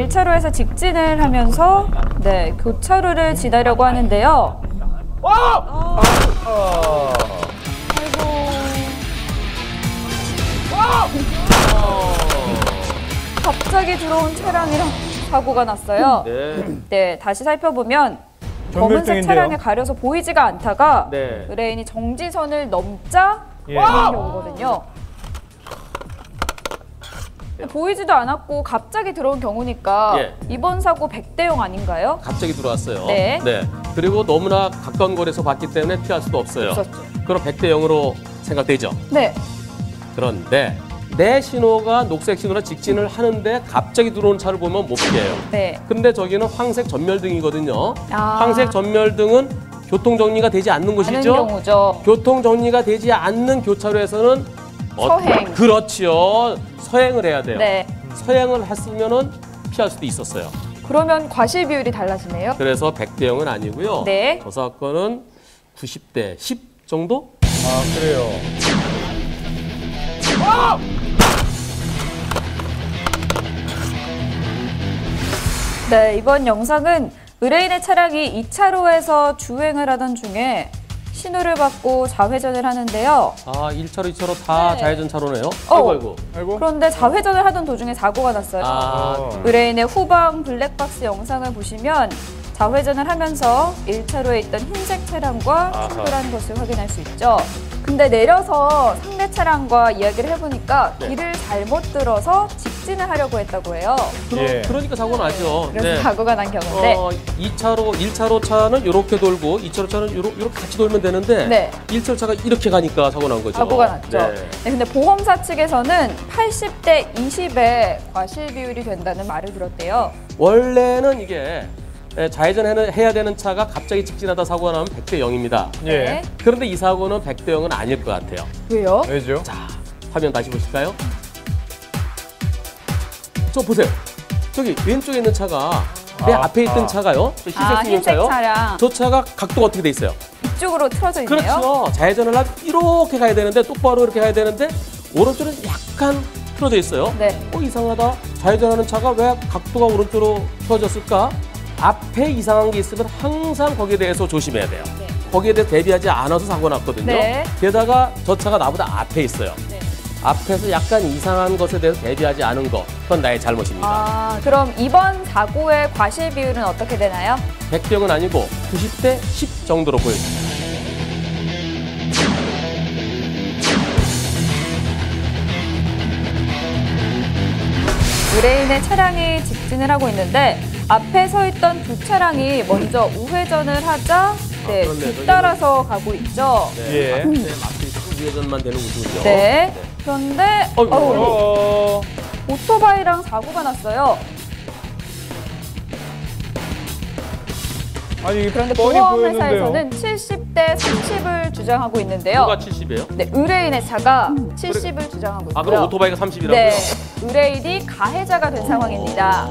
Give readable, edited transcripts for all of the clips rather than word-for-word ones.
1차로에서 직진을 하면서 네, 교차로를 지나려고 하는데요. 갑자기 들어온 차량이랑 사고가 났어요. 네, 다시 살펴보면 검은색 차량에 가려서 보이지가 않다가 의뢰인이 정지선을 넘자 오거든요. 보이지도 않았고 갑자기 들어온 경우니까 이번 사고 100대 0 아닌가요? 갑자기 들어왔어요. 네. 그리고 너무나 가까운 거리에서 봤기 때문에 피할 수도 없어요. 그럼 100대 0으로 생각되죠? 네. 그런데 내 신호가 녹색 신호라 직진을 하는데 갑자기 들어오는 차를 보면 못 피해요. 네. 근데 저기는 황색 전멸등이거든요. 황색 전멸등은 교통 정리가 되지 않는 곳이죠. 경우죠. 교통 정리가 되지 않는 교차로에서는 서행. 그렇죠. 서행을 해야 돼요. 네. 서행을 했으면은 피할 수도 있었어요. 그러면 과실 비율이 달라지네요. 그래서 100대 0은 아니고요. 네. 저 사건은 90대 10 정도? 아, 그래요. 네, 이번 영상은 의뢰인의 차량이 2차로에서 주행을 하던 중에 신호를 받고 좌회전을 하는데요. 1차로, 2차로 다 좌회전 차로네요. 아이고. 그런데 좌회전을 하던 도중에 사고가 났어요. 의뢰인의 후방 블랙박스 영상을 보시면 좌회전을 하면서 1차로에 있던 흰색 차량과 충돌한 것을 확인할 수 있죠. 근데 내려서 상대 차량과 이야기를 해보니까 길을 잘못 들어서 직진을 하려고 했다고 해요. 그러니까 사고 나죠. 그래서 사고가 난 경우인데 1차로 차는 이렇게 돌고 2차로 차는 이렇게 같이 돌면 되는데 1차로 차가 이렇게 가니까 사고 난 거죠. 사고가 났죠. 네, 근데 보험사 측에서는 80대 20의 과실 비율이 된다는 말을 들었대요. 원래는 이게 좌회전해야 되는 차가 갑자기 직진하다 사고가 나면 100대 0입니다. 네. 그런데 이 사고는 100대 0은 아닐 것 같아요. 왜요? 왜죠? 자, 화면 다시 보실까요? 저 보세요. 저기 왼쪽에 있는 차가 내 앞에 있던 차가요. 저 흰색 승용차요. 차량. 저 차가 각도가 어떻게 돼 있어요? 이쪽으로 틀어져 있네요. 그렇죠. 좌회전을 하면 이렇게 가야 되는데 똑바로 이렇게 가야 되는데 오른쪽은 약간 틀어져 있어요. 네. 이상하다. 좌회전하는 차가 왜 각도가 오른쪽으로 틀어졌을까? 앞에 이상한 게 있으면 항상 거기에 대해서 조심해야 돼요. 거기에 대해 대비하지 않아서 사고 났거든요. 게다가 저 차가 나보다 앞에 있어요. 앞에서 약간 이상한 것에 대해서 대비하지 않은 거, 그건 나의 잘못입니다. 그럼 이번 사고의 과실 비율은 어떻게 되나요? 100대 0은 아니고 90대 10 정도로 보여집니다. 의뢰인의 차량이 직진을 하고 있는데 앞에 서 있던 두 차량이 먼저 우회전을 하자 뒤따라서 가고 있죠. 앞에 있어서 우회전만 되는 구조죠. 그런데 오토바이랑 사고가 났어요. 그런데 보험회사에서는 70대 30을 주장하고 있는데요. 누가 70이에요? 네, 의뢰인의 차가 70을 주장하고 있고요. 그럼 오토바이가 30이라고요? 네, 의뢰인이 가해자가 된 상황입니다.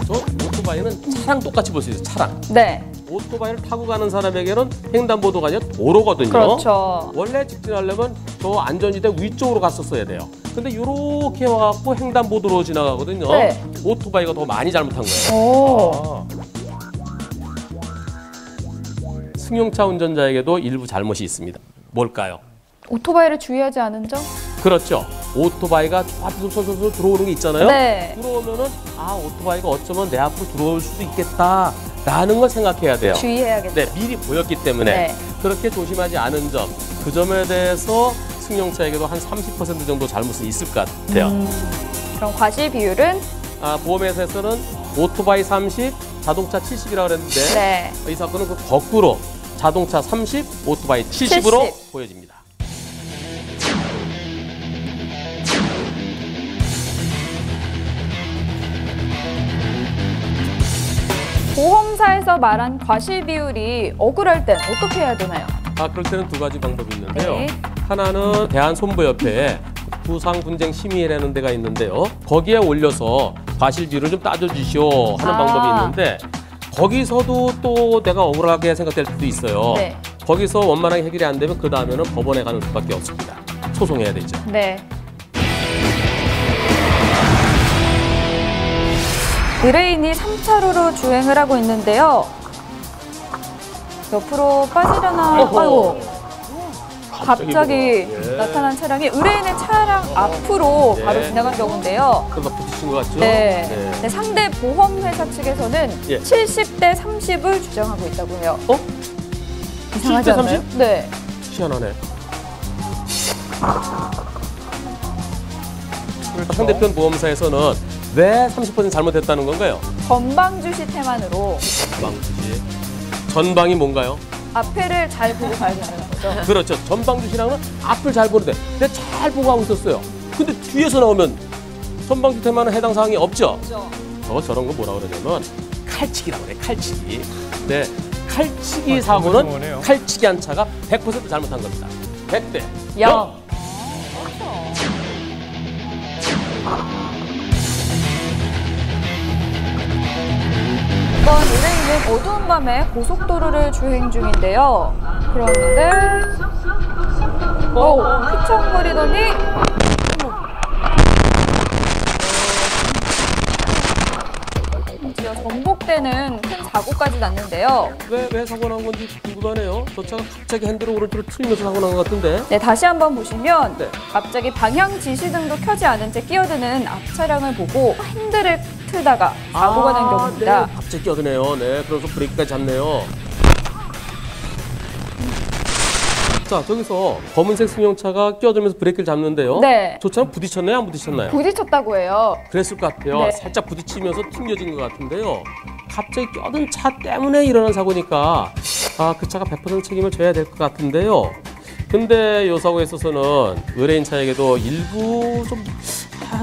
저 오토바이는 차랑 똑같이 볼 수 있어요. 차랑. 네. 오토바이를 타고 가는 사람에게는 횡단보도가 아니라 도로거든요. 그렇죠. 원래 직진하려면 저 안전지대 위쪽으로 갔었어야 돼요. 근데 이렇게 와갖고 횡단보도로 지나가거든요. 오토바이가 더 많이 잘못한 거예요. 승용차 운전자에게도 일부 잘못이 있습니다. 뭘까요? 오토바이를 주의하지 않은 점? 그렇죠. 오토바이가 앞에서 서서 들어오는 게 있잖아요. 들어오면은 오토바이가 어쩌면 내 앞으로 들어올 수도 있겠다라는 걸 생각해야 돼요. 주의해야겠죠. 미리 보였기 때문에 그렇게 조심하지 않은 점, 그 점에 대해서 승용차에게도 한 30% 정도 잘못은 있을 것 같아요. 그럼 과실 비율은? 보험회사에서는 오토바이 30, 자동차 70이라고 그랬는데 이 사건은 그 거꾸로 자동차 30, 오토바이 70으로 보여집니다. 보험사에서 말한 과실 비율이 억울할 땐 어떻게 해야 되나요? 그럴 때는 두 가지 방법이 있는데요. 하나는 대한손보협회에 부상분쟁심의회라는 데가 있는데요. 거기에 올려서 과실 비율을 좀 따져주시오 하는 방법이 있는데 거기서도 또 내가 억울하게 생각될 수도 있어요. 거기서 원만하게 해결이 안 되면 그 다음에는 법원에 가는 수밖에 없습니다. 소송해야 되죠. 네. 의뢰인이 3차로로 주행을 하고 있는데요. 옆으로 빠지려나? 아이고. 갑자기 나타난 차량이 의뢰인의 차량 앞으로 바로 지나간 경우인데요. 그러다 부딪힌 것 같죠? 네. 네, 상대 보험회사 측에서는 70대 30을 주장하고 있다고 해요. 이상하지 70대 않나요? 30? 네. 희한하네. 상대편 보험사에서는 왜 30% 잘못했다는 건가요? 전방주시 태만으로. 전방이 뭔가요? 앞에를 잘 보고 가야 된다는 거죠. 그렇죠. 전방주시랑은 앞을 잘 보는데 내가 잘 보고 하고 있었어요. 근데 뒤에서 나오면 전방주시 태만은 해당 사항이 없죠? 저런 거 뭐라 그러냐면 칼치기라고 그래, 칼치기. 네, 칼치기 사고는 칼치기 한 차가 100% 잘못한 겁니다. 100대 0. 이번 의뢰인은 어두운 밤에 고속도로를 주행 중인데요. 그런데 휘청거리더니 전복되는 큰 사고까지 났는데요. 왜 사고 난 건지 궁금하네요. 저 차가 갑자기 핸들을 오른쪽으로 틀면서 사고 난 것 같은데. 네, 다시 한번 보시면 갑자기 방향 지시등도 켜지 않은 채 끼어드는 앞 차량을 보고 핸들을 틀다가 사고가 난 경우입니다. 네, 갑자기 끼어드네요. 네, 그래서 브레이크까지 잡네요. 자, 저기서 검은색 승용차가 끼어들면서 브레이크를 잡는데요. 네. 저 차는 부딪혔나요? 안 부딪혔나요? 부딪혔다고 해요. 그랬을 것 같아요. 네. 살짝 부딪히면서 튕겨진 것 같은데요. 갑자기 끼어든 차 때문에 일어난 사고니까 그 차가 100% 책임을 져야 될 것 같은데요. 근데 이 사고에 있어서는 의뢰인 차에게도 일부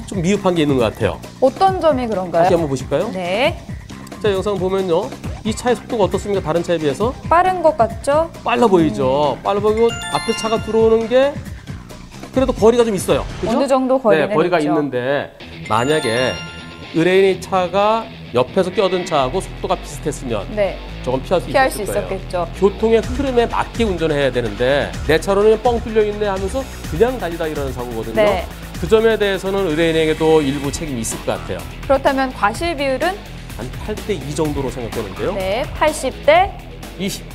좀 미흡한 게 있는 것 같아요. 어떤 점이 그런가요? 다시 한번 보실까요? 네. 자, 영상 보면요. 이 차의 속도가 어떻습니까? 다른 차에 비해서? 빠른 것 같죠? 빨라 보이죠. 빨라 보이고 앞에 차가 들어오는 게 그래도 거리가 좀 있어요. 그죠? 어느 정도 거리는 네, 거리가 있죠. 있는데 만약에 의뢰인의 차가 옆에서 끼어든 차하고 속도가 비슷했으면 조금 피할 수 있었을 거예요. 있었겠죠. 교통의 흐름에 맞게 운전해야 되는데 내 차로는 뻥 뚫려 있네 하면서 그냥 달리다 이러는 사고거든요. 네. 그 점에 대해서는 의뢰인에게도 일부 책임이 있을 것 같아요. 그렇다면 과실 비율은? 한 8대 2 정도로 생각되는데요. 네, 80대 20.